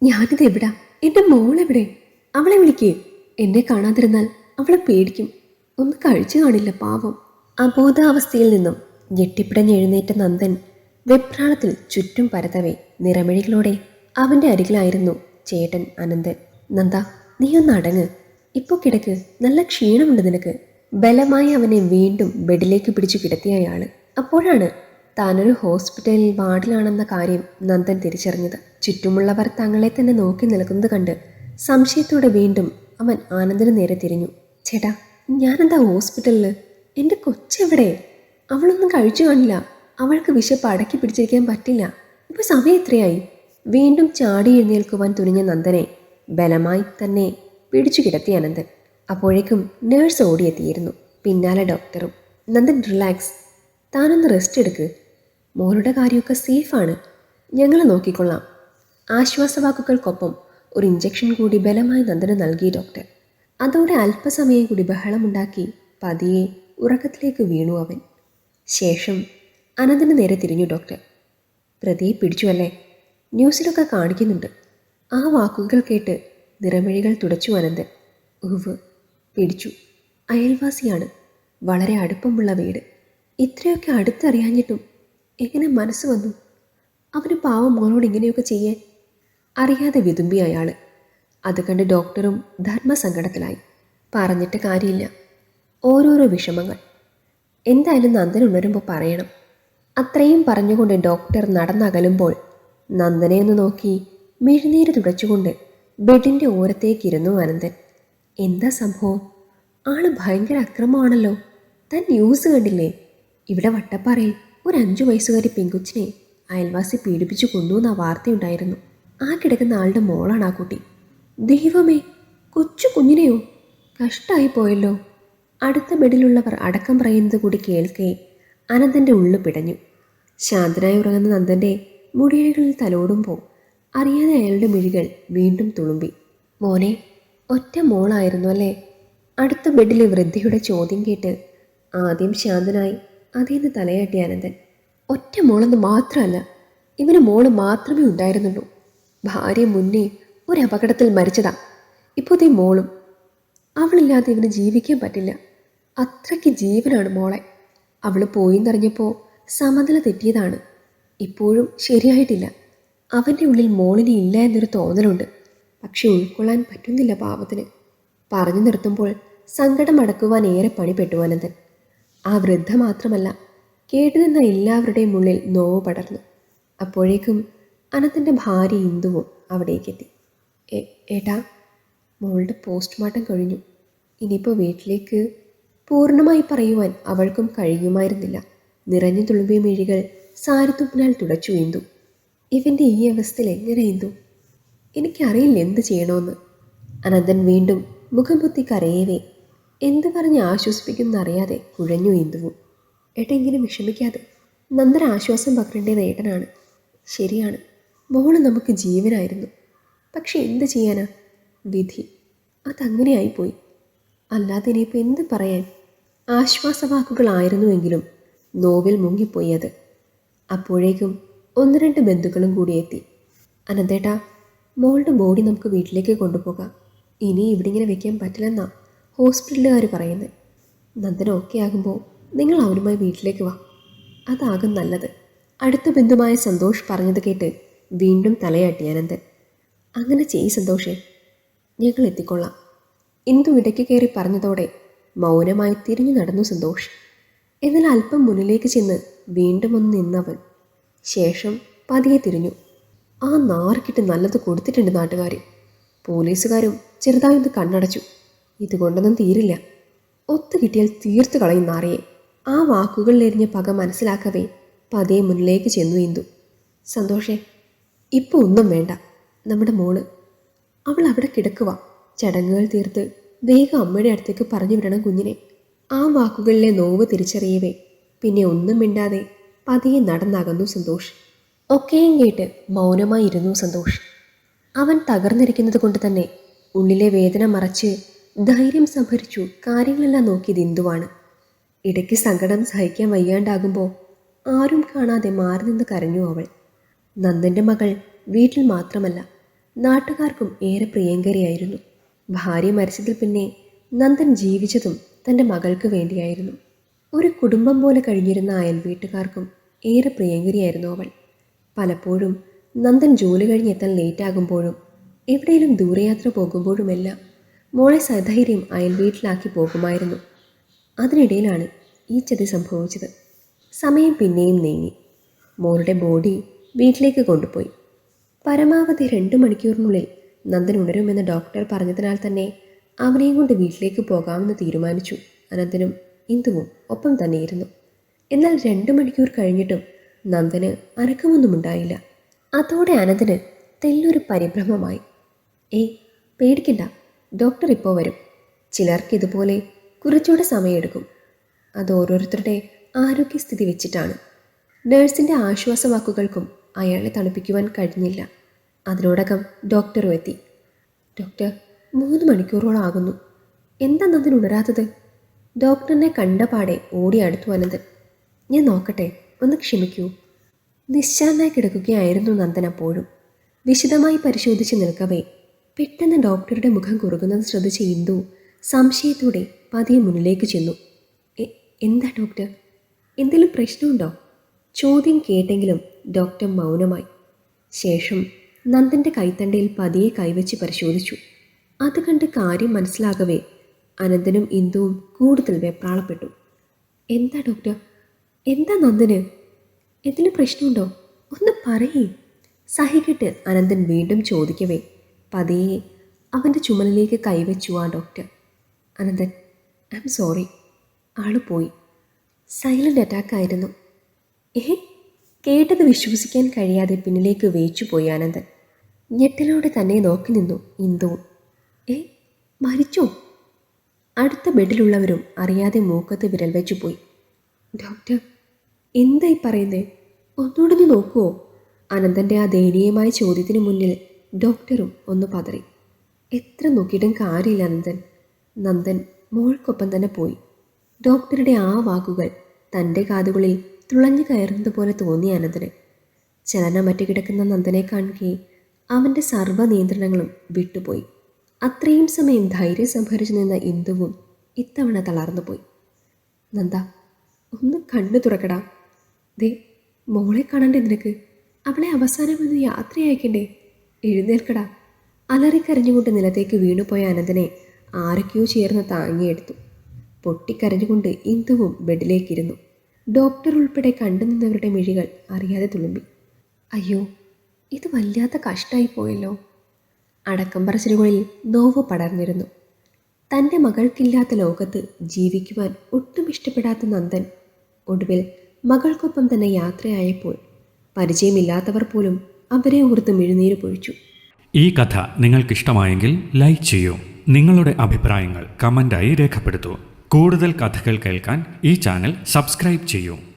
ഞാനിത് എവിടാ? എൻ്റെ മോളെവിടെ? അവളെ വിളിക്കേ. എന്നെ കാണാതിരുന്നാൽ അവളെ പേടിക്കും. ഒന്ന് കഴിച്ചു കാണില്ല പാവം. അബോധാവസ്ഥയിൽ നിന്നും ഞെട്ടിപ്പിടഞ്ഞെഴുന്നേറ്റ നന്ദൻ വെപ്രാളത്തിൽ ചുറ്റും പരതവേ നിറമിഴികളോടെ അവൻ്റെ അരികിലായിരുന്നു ചേട്ടൻ അനന്തൻ. നന്ദ, നീ ഒന്ന് അടങ്ങ്. ഇപ്പോൾ കിടക്ക്, നല്ല ക്ഷീണമുണ്ട് നിനക്ക്. ബലമായി അവനെ വീണ്ടും ബെഡിലേക്ക് പിടിച്ചു കിടത്തിയ അയാൾ. അപ്പോഴാണ് താനൊരു ഹോസ്പിറ്റലിൽ വാർഡിലാണെന്ന കാര്യം നന്ദൻ തിരിച്ചറിഞ്ഞത്. ചുറ്റുമുള്ളവർ തങ്ങളെ തന്നെ നോക്കി നിൽക്കുന്നത് കണ്ട് സംശയത്തോടെ വീണ്ടും അവൻ ആനന്ദിന് നേരെ തിരിഞ്ഞു. ചേട്ടാ, ഞാനെന്താ ഹോസ്പിറ്റലിൽ? എൻ്റെ കൊച്ചെവിടെ? അവളൊന്നും കഴിച്ചു കാണില്ല. അവൾക്ക് വിശപ്പ് അടക്കി പിടിച്ചിരിക്കാൻ പറ്റില്ല. ഇപ്പോൾ സമയം എത്രയായി? വീണ്ടും ചാടി എഴുന്നേൽക്കുവാൻ തുനിഞ്ഞ നന്ദനെ ബലമായി തന്നെ പിടിച്ചു കിടത്തി അനന്തൻ. അപ്പോഴേക്കും നേഴ്സ് ഓടിയെത്തിയിരുന്നു, പിന്നാലെ ഡോക്ടറും. നന്ദൻ, റിലാക്സ്, താനൊന്ന് റെസ്റ്റ് എടുക്ക്. മോളുടെ കാര്യമൊക്കെ സേഫാണ്, ഞങ്ങൾ നോക്കിക്കൊള്ളാം. ആശ്വാസവാക്കുകൾക്കൊപ്പം ഒരു ഇഞ്ചക്ഷൻ കൂടി ബലമായി നന്ദന് നൽകി ഡോക്ടർ. അതോടെ അല്പസമയം കൂടി ബഹളമുണ്ടാക്കി പതിയെ ഉറക്കത്തിലേക്ക് വീണു അവൻ. ശേഷം അനന്തന് നേരെ തിരിഞ്ഞു ഡോക്ടർ. പ്രതിയെ പിടിച്ചു അല്ലേ? ന്യൂസിലൊക്കെ കാണിക്കുന്നുണ്ട്. ആ വാക്കുകൾ കേട്ട് നിറമിഴികൾ തുടച്ചു അനന്തൻ. ഉവ്, പിടിച്ചു. അയൽവാസിയാണ്, വളരെ അടുപ്പമുള്ള വീട്. ഇത്രയൊക്കെ അടുത്തറിയാഞ്ഞിട്ടും എങ്ങനെ മനസ്സ് വന്നു അവന് പാവം മോളോട് ഇങ്ങനെയൊക്കെ ചെയ്യാൻ? അറിയാതെ വിതുമ്പി അയാൾ. അത് കണ്ട് ഡോക്ടറും ധർമ്മസങ്കടത്തിലായി. പറഞ്ഞിട്ട് കാര്യമില്ല, ഓരോരോ വിഷമങ്ങൾ. എന്തായാലും നന്ദൻ ഉണരുമ്പോൾ പറയണം. അത്രയും പറഞ്ഞുകൊണ്ട് ഡോക്ടർ നടന്നകലുമ്പോൾ നന്ദനെ ഒന്ന് നോക്കി മിഴിനീര് തുടച്ചുകൊണ്ട് ബെഡിൻ്റെ ഓരത്തേക്കിരുന്നു അനന്തൻ. എന്താ സംഭവം? ആള് ഭയങ്കര അക്രമമാണല്ലോ. താൻ ന്യൂസ് കണ്ടില്ലേ? ഇവിടെ വട്ടപ്പാറയിൽ ഒരു 5 വയസ്സുകാരി പെൺകൊച്ചിനെ അയൽവാസി പീഡിപ്പിച്ചു കൊന്നു എന്ന വാർത്തയുണ്ടായിരുന്നു. ആ കിടക്കുന്ന ആളുടെ മോളാണ് ആ കുട്ടി. ദൈവമേ, കൊച്ചു കുഞ്ഞിനെയോ? കഷ്ടായി പോയല്ലോ. അടുത്ത ബെഡിലുള്ളവർ അടക്കം പറയുന്നത് കൂടി കേൾക്കേ അനന്തൻ്റെ ഉള്ളു പിടഞ്ഞു. ശാന്തനായി ഉറങ്ങുന്ന നന്ദൻ്റെ മുടിയിഴകളിൽ തലോടുമ്പോൾ അറിയാതെ അയാളുടെ മിഴികൾ വീണ്ടും തുളുമ്പി. മോനെ, ഒറ്റ മോളായിരുന്നു അല്ലേ? അടുത്ത ബെഡിലെ വൃദ്ധയുടെ ചോദ്യം കേട്ട് ആദ്യം ശാന്തനായി അതേന്ന് തലയാട്ടി അനന്തൻ. ഒറ്റ മോളെന്ന് മാത്രമല്ല, ഇവന് മോള് മാത്രമേ ഉണ്ടായിരുന്നുള്ളൂ. ഭാര്യ മുന്നേ ഒരു അപകടത്തിൽ മരിച്ചതാ. ഇപ്പോഴത്തെ മോളും. അവളില്ലാതെ ഇവന് ജീവിക്കാൻ പറ്റില്ല. അത്രയ്ക്ക് ജീവനാണ് മോളെ. അവൾ പോയിന്നറിഞ്ഞപ്പോൾ സമനില തെറ്റിയതാണ്. ഇപ്പോഴും ശരിയായിട്ടില്ല. അവൻ്റെ ഉള്ളിൽ മോളിനി ഇല്ല എന്നൊരു തോന്നലുണ്ട്. പക്ഷെ ഉൾക്കൊള്ളാൻ പറ്റുന്നില്ല പാവത്തിന്. പറഞ്ഞു നിർത്തുമ്പോൾ സങ്കടം അടക്കുവാൻ ഏറെ പണിപ്പെട്ടു അനന്തൻ. ആ വൃദ്ധ മാത്രമല്ല, കേട്ടുനിന്ന എല്ലാവരുടെയും ഉള്ളിൽ നോവ് പടർന്നു. അപ്പോഴേക്കും അനന്തൻ്റെ ഭാര്യ ഇന്ദുവും അവിടേക്കെത്തി. ഏട്ടാ, മോളുടെ പോസ്റ്റ്മോർട്ടം കഴിഞ്ഞു. ഇനിയിപ്പോൾ വീട്ടിലേക്ക് പൂർണ്ണമായി പറയുവാൻ അവൾക്കും കഴിയുമായിരുന്നില്ല. നിറഞ്ഞു തുളുമ്പിയ മിഴികൾ സാരിത്തുപ്പിനാൽ തുടച്ചു ഇന്ദു. ഇവൻ്റെ ഈ അവസ്ഥയിൽ എങ്ങനെ ഇന്ദു? എനിക്കറിയില്ല എന്ത് ചെയ്യണമെന്ന്. അനന്തൻ വീണ്ടും മുഖം പൊത്തി കരയവേ എന്ത് പറഞ്ഞ് ആശ്വസിപ്പിക്കുമെന്നറിയാതെ കുഴഞ്ഞു ഇന്ദുവും. ഏട്ടാ, ഇങ്ങനെ വിഷമിക്കാതെ. നന്ദൻ ആശ്വാസം പകരേണ്ടത് ഏട്ടനാണ്. ശരിയാണ്, മോള് നമുക്ക് ജീവനായിരുന്നു. പക്ഷെ എന്ത് ചെയ്യാനാ? വിധി അതങ്ങനെയായിപ്പോയി. അല്ലാതെ ഇനിയിപ്പോൾ എന്ത് പറയാൻ? ആശ്വാസവാക്കുകളായിരുന്നുവെങ്കിലും നോവിൽ മുങ്ങിപ്പോയി അത്. അപ്പോഴേക്കും 1-2 ബന്ധുക്കളും കൂടി എത്തി. അനന്തേട്ടാ, മോളുടെ ബോഡി നമുക്ക് വീട്ടിലേക്ക് കൊണ്ടുപോകാം. ഇനി ഇവിടെ ഇങ്ങനെ വെക്കാൻ പറ്റില്ലെന്നാ ഹോസ്പിറ്റലുകാർ പറയുന്നത്. നന്ദന ഓക്കെ ആകുമ്പോൾ നിങ്ങൾ അവനുമായി വീട്ടിലേക്ക് വാ, അതാകും നല്ലത്. അടുത്ത ബന്ധുമായ സന്തോഷ് പറഞ്ഞത് കേട്ട് വീണ്ടും തലയാട്ടി അനന്തൻ. അങ്ങനെ ചെയ്യ് സന്തോഷേ, ഞങ്ങൾ എത്തിക്കൊള്ളാം. ഇന്ദു ഇടയ്ക്ക് കയറി പറഞ്ഞതോടെ മൗനമായി തിരിഞ്ഞു നടന്നു സന്തോഷ്. എന്നാൽ അല്പം മുന്നിലേക്ക് ചെന്ന് വീണ്ടും ഒന്ന് നിന്നവൻ. ശേഷം പതിയെ തിരിഞ്ഞു. ആ നാറിക്കിട്ട് നല്ലത് കൊടുത്തിട്ടുണ്ട് നാട്ടുകാർ. പോലീസുകാരും ചെറുതായൊന്ന് കണ്ണടച്ചു. ഇതുകൊണ്ടൊന്നും തീരില്ല. ഒത്തു കിട്ടിയാൽ തീർത്തു കളയും നാറിയെ. ആ വാക്കുകളിലെറിഞ്ഞ പക മനസ്സിലാക്കവേ പതിയെ മുന്നിലേക്ക് ചെന്നു ഇന്ദു. സന്തോഷേ, ഇപ്പോൾ ഒന്നും വേണ്ട. നമ്മുടെ മോള് അവൾ അവിടെ കിടക്കുക. ചടങ്ങുകൾ തീർത്ത് വേഗം അമ്മയുടെ അടുത്തേക്ക് പറഞ്ഞു വിടണം കുഞ്ഞിനെ. ആ വാക്കുകളിലെ നോവ് തിരിച്ചറിയവേ പിന്നെ ഒന്നും മിണ്ടാതെ പതിയെ നടന്നകന്നു സന്തോഷ്. ഒക്കെയും കേട്ട് മൗനമായി ഇരുന്നു സന്തോഷ്. അവൻ തകർന്നിരിക്കുന്നത് കൊണ്ട് തന്നെ ഉള്ളിലെ വേദന മറച്ച് ധൈര്യം സംഭരിച്ചു കാര്യങ്ങളെല്ലാം നോക്കിയത് ഇന്ദുവാണ്. ഇടയ്ക്ക് സങ്കടം സഹിക്കാൻ വയ്യാണ്ടാകുമ്പോൾ ആരും കാണാതെ മാറി നിന്ന് കരഞ്ഞു അവൾ. നന്ദൻ്റെ മകൾ വീട്ടിൽ മാത്രമല്ല, നാട്ടുകാർക്കും ഏറെ പ്രിയങ്കരിയായിരുന്നു. ഭാര്യ മരിച്ചതിൽ പിന്നെ നന്ദൻ ജീവിച്ചതും തൻ്റെ മകൾക്ക് വേണ്ടിയായിരുന്നു. ഒരു കുടുംബം പോലെ കഴിഞ്ഞിരുന്ന അയൽ വീട്ടുകാർക്കും ഏറെ പ്രിയങ്കരിയായിരുന്നു അവൾ. പലപ്പോഴും നന്ദൻ ജോലി കഴിഞ്ഞെത്താൻ ലേറ്റാകുമ്പോഴും എവിടെയെങ്കിലും ദൂരയാത്ര പോകുമ്പോഴുമെല്ലാം മോളെ സധൈര്യം അയൽ വീട്ടിലാക്കി പോകുമായിരുന്നു. അതിനിടയിലാണ് ഈ ചതി സംഭവിച്ചത്. സമയം പിന്നെയും നീങ്ങി. മോളുടെ ബോഡി വീട്ടിലേക്ക് കൊണ്ടുപോയി. പരമാവധി 2 മണിക്കൂറിനുള്ളിൽ നന്ദൻ ഉണരുമെന്ന് ഡോക്ടർ പറഞ്ഞതിനാൽ തന്നെ അവനെയും കൊണ്ട് വീട്ടിലേക്ക് പോകാമെന്ന് തീരുമാനിച്ചു. അനന്തനും ഇന്ദുവും ഒപ്പം തന്നെയിരുന്നു. എന്നാൽ 2 മണിക്കൂർ കഴിഞ്ഞിട്ടും നന്ദന് അനക്കമൊന്നുമുണ്ടായില്ല. അതോടെ അനന്തന് തെല്ലൊരു പരിഭ്രമമായി. ഏയ് പേടിക്കണ്ട, ഡോക്ടർ ഇപ്പോൾ വരും. ചിലർക്ക് ഇതുപോലെ കുറച്ചുകൂടെ സമയമെടുക്കും. അത് ഓരോരുത്തരുടെ ആരോഗ്യസ്ഥിതി വെച്ചിട്ടാണ്. നഴ്സിൻ്റെ ആശ്വാസവാക്കുകൾക്കും അയാളെ തണുപ്പിക്കുവാൻ കഴിഞ്ഞില്ല. അതിനോടകം ഡോക്ടറും എത്തി. ഡോക്ടർ, 3 മണിക്കൂറോളാകുന്നു. എന്താ നന്ദൻ ഉണരാത്തത്? ഡോക്ടറിനെ കണ്ടപാടെ ഓടി അടുത്തു അനന്തൻ. ഞാൻ നോക്കട്ടെ, ഒന്ന് ക്ഷമിക്കൂ. നിശ്ചലനായി കിടക്കുകയായിരുന്നു നന്ദൻ അപ്പോഴും. വിശദമായി പരിശോധിച്ച് നിൽക്കവേ പെട്ടെന്ന് ഡോക്ടറുടെ മുഖം കുറുകുന്നത് ശ്രദ്ധിച്ച ഇന്ദു സംശയത്തോടെ പതിയെ മുന്നിലേക്ക് ചെന്നു. എന്താ ഡോക്ടർ, എന്തെങ്കിലും പ്രശ്നമുണ്ടോ? ചോദ്യം കേട്ടെങ്കിലും ഡോക്ടർ മൗനമായി. ശേഷം നന്ദൻ്റെ കൈത്തണ്ടയിൽ പതിയെ കൈവച്ച് പരിശോധിച്ചു. അത് കണ്ട് കാര്യം മനസ്സിലാകവേ അനന്തനും ഇന്ദുവും കൂടുതൽ വെപ്രാളപ്പെട്ടു. എന്താ ഡോക്ടർ, എന്താ നന്ദന്? എന്തെങ്കിലും പ്രശ്നമുണ്ടോ? ഒന്ന് പറയേ. സഹിക്കിട്ട് അനന്തൻ വീണ്ടും ചോദിക്കവേ പതിയെ അവൻ്റെ ചുമലിലേക്ക് കൈവച്ചു ആ doctor. Ananthan, I am sorry, ആള് പോയി. സൈലൻ്റ് അറ്റാക്കായിരുന്നു. കേട്ടത് വിശ്വസിക്കാൻ കഴിയാതെ പിന്നിലേക്ക് വേച്ചുപോയി അനന്തൻ. ഞെട്ടലോടെ തന്നെ നോക്കി നിന്നു ഇന്ദുവും. മരിച്ചോ? അടുത്ത ബെഡിലുള്ളവരും അറിയാതെ മൂക്കത്ത് വിരൽ വെച്ചു പോയി. ഡോക്ടർ, എന്തായി പറയുന്നേ? ഒന്നുകൂടെ നീ നോക്കുവോ? അനന്തൻ്റെ ആ ദയനീയമായ ചോദ്യത്തിന് മുന്നിൽ ഡോക്ടറും ഒന്ന് പതറി. എത്ര നോക്കിയിട്ടും കാര്യമില്ല അനന്തൻ. നന്ദൻ മോൾക്കൊപ്പം തന്നെ പോയി. ഡോക്ടറുടെ ആ വാക്കുകൾ തൻ്റെ കാതുകളിൽ തുളഞ്ഞു കയറുന്നത് പോലെ തോന്നി അനന്തന്. ചലനമറ്റ് കിടക്കുന്ന നന്ദനെ കാണുകയും അവൻ്റെ സർവ്വ നിയന്ത്രണങ്ങളും വിട്ടുപോയി. അത്രയും സമയം ധൈര്യം സംഭരിച്ചു നിന്ന ഇന്ദുവും ഇത്തവണ തളർന്നുപോയി. നന്ദ, ഒന്ന് കണ്ണു തുറക്കടാ. ദേ, മോളെ കാണണ്ടേ നിനക്ക്? അവളെ അവസാനം ഒന്ന് യാത്രയയക്കണ്ടേ? എഴുന്നേൽക്കടാ. അലറിക്കരഞ്ഞുകൊണ്ട് നിലത്തേക്ക് വീണുപോയ അനന്തനെ ആരൊക്കെയോ ചേർന്ന് താങ്ങിയെടുത്തു. പൊട്ടിക്കരഞ്ഞുകൊണ്ട് ഇന്ദുവും ബെഡിലേക്കിരുന്നു. ഡോക്ടർ ഉൾപ്പെടെ കണ്ടു നിന്നവരുടെ മിഴികൾ അറിയാതെ തുളുമ്പി. അയ്യോ, ഇത് വല്ലാത്ത കഷ്ടമായി പോയല്ലോ. അടക്കം പറച്ചിലുകളിൽ നോവ് പടർന്നിരുന്നു. തൻ്റെ മകൾക്കില്ലാത്ത ലോകത്ത് ജീവിക്കുവാൻ ഒട്ടും ഇഷ്ടപ്പെടാത്ത നന്ദൻ ഒടുവിൽ മകൾക്കൊപ്പം തന്നെ യാത്രയായപ്പോൾ പരിചയമില്ലാത്തവർ പോലും അവരെ ഓർത്ത് മിഴുനീര് പൊഴിച്ചു. ഈ കഥ നിങ്ങൾക്കിഷ്ടമായെങ്കിൽ ലൈക്ക് ചെയ്യൂ. നിങ്ങളുടെ അഭിപ്രായങ്ങൾ കമൻ്റായി രേഖപ്പെടുത്തൂ. കൂടുതൽ കഥകൾ കേൾക്കാൻ ഈ ചാനൽ സബ്സ്ക്രൈബ് ചെയ്യൂ.